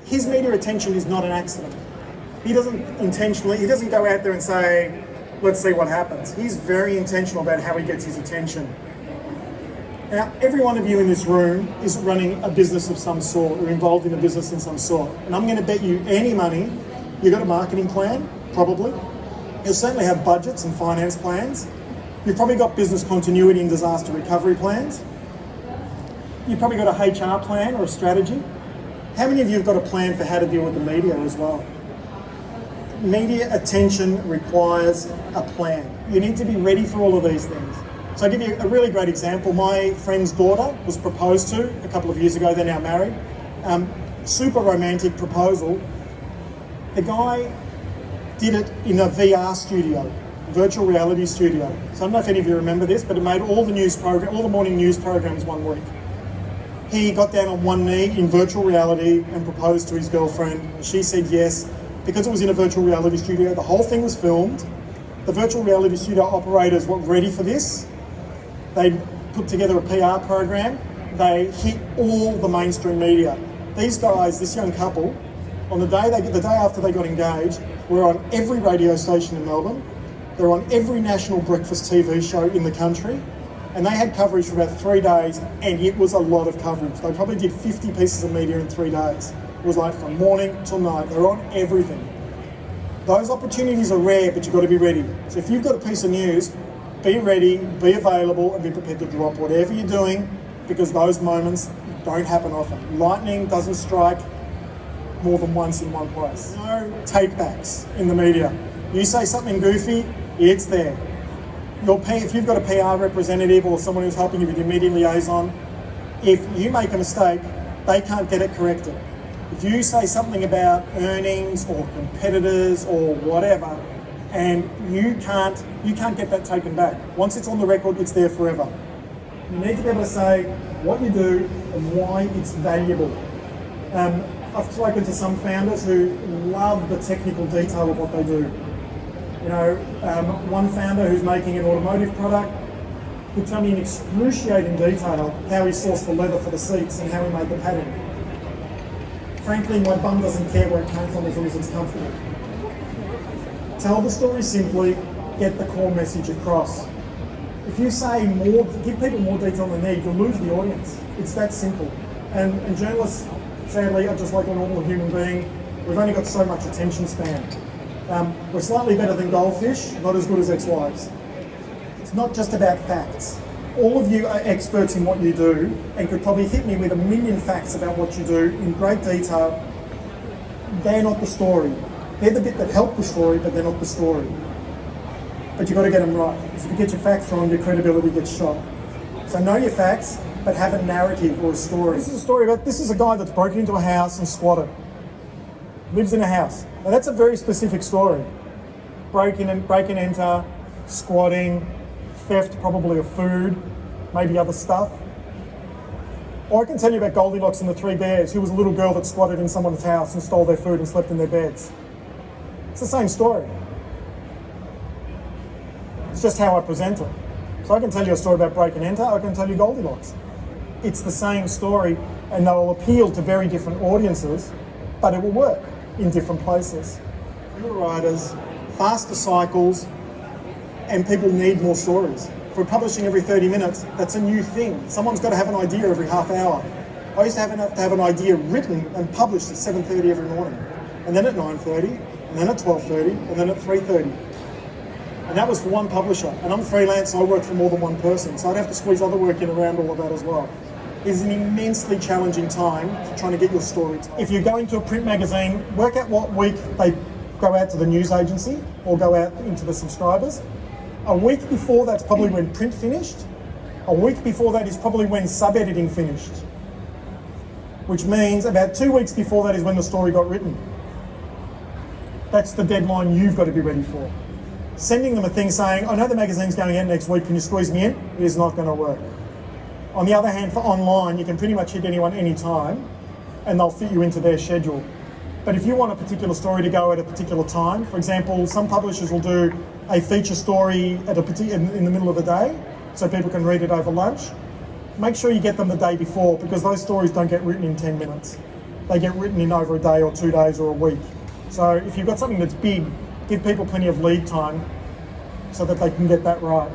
his media attention is not an accident. He doesn't go out there and say, let's see what happens. He's very intentional about how he gets his attention. Now, every one of you in this room is running a business of some sort or involved in a business in some sort. And I'm going to bet you any money, you've got a marketing plan, probably. You'll certainly have budgets and finance plans. You've probably got business continuity and disaster recovery plans. You've probably got a HR plan or a strategy. How many of you have got a plan for how to deal with the media as well? Media attention requires a plan. You need to be ready for all of these things. So I'll give you a really great example. My friend's daughter was proposed to a couple of years ago. They're now married. Super romantic proposal. The guy did it in a VR studio, virtual reality studio. So I don't know if any of you remember this, but it made all the morning news programs one week. He got down on one knee in virtual reality and proposed to his girlfriend. She said yes. Because it was in a virtual reality studio, the whole thing was filmed. The virtual reality studio operators were ready for this. They put together a PR program. They hit all the mainstream media. These guys, this young couple, on the day after they got engaged, were on every radio station in Melbourne. They're on every national breakfast TV show in the country. And they had coverage for about 3 days, and it was a lot of coverage. They probably did 50 pieces of media in 3 days. It was like from morning till night. They're on everything. Those opportunities are rare, but you've got to be ready. So if you've got a piece of news, be ready, be available, and be prepared to drop whatever you're doing, because those moments don't happen often. Lightning doesn't strike more than once in one place. No take-backs in the media. You say something goofy, it's there. If you've got a PR representative or someone who's helping you with your media liaison, if you make a mistake, they can't get it corrected. If you say something about earnings or competitors or whatever, and you can't get that taken back. Once it's on the record, it's there forever. You need to be able to say what you do and why it's valuable. I've spoken to some founders who love the technical detail of what they do. You know, one founder who's making an automotive product could tell me in excruciating detail how he sourced the leather for the seats and how he made the padding. Frankly, my bum doesn't care where it came from as long as it's comfortable. Tell the story simply, get the core message across. If you say more, give people more detail than they need, you'll lose the audience. It's that simple. And journalists, sadly, are just like a normal human being. We've only got so much attention span. We're slightly better than goldfish, not as good as ex-wives. It's not just about facts. All of you are experts in what you do and could probably hit me with 1 million facts about what you do in great detail. They're not the story. They're the bit that help the story, but they're not the story. But you've got to get them right. Because if you get your facts wrong, your credibility gets shot. So know your facts, but have a narrative or a story. This is a guy that's broken into a house and squatted. Lives in a house. Now that's a very specific story. Break and enter, squatting, theft probably of food, maybe other stuff. Or I can tell you about Goldilocks and the Three Bears, who was a little girl that squatted in someone's house and stole their food and slept in their beds. It's the same story. It's just how I present it. So I can tell you a story about break and enter, I can tell you Goldilocks. It's the same story, and they'll appeal to very different audiences, but it will work in different places. Fewer writers, faster cycles, and people need more stories. If we're publishing every 30 minutes, that's a new thing. Someone's got to have an idea every half hour. I used to have an idea written and published at 7:30 every morning, and then at 9:30, and then at 12:30, and then at 3:30. And that was for one publisher. And I'm freelance, so I work for more than one person, so I'd have to squeeze other work in around all of that as well. It's an immensely challenging time for trying to get your story told. If you're going to a print magazine, work out what week they go out to the news agency or go out into the subscribers. A week before that's probably when print finished. A week before that is probably when sub-editing finished. Which means about 2 weeks before that is when the story got written. That's the deadline you've got to be ready for. Sending them a thing saying, I know the magazine's going out next week, can you squeeze me in? Is not going to work. On the other hand, for online, you can pretty much hit anyone anytime and they'll fit you into their schedule. But if you want a particular story to go at a particular time, for example, some publishers will do a feature story in the middle of the day so people can read it over lunch. Make sure you get them the day before because those stories don't get written in 10 minutes. they get written in over a day or 2 days or a week. So if you've got something that's big, give people plenty of lead time so that they can get that right.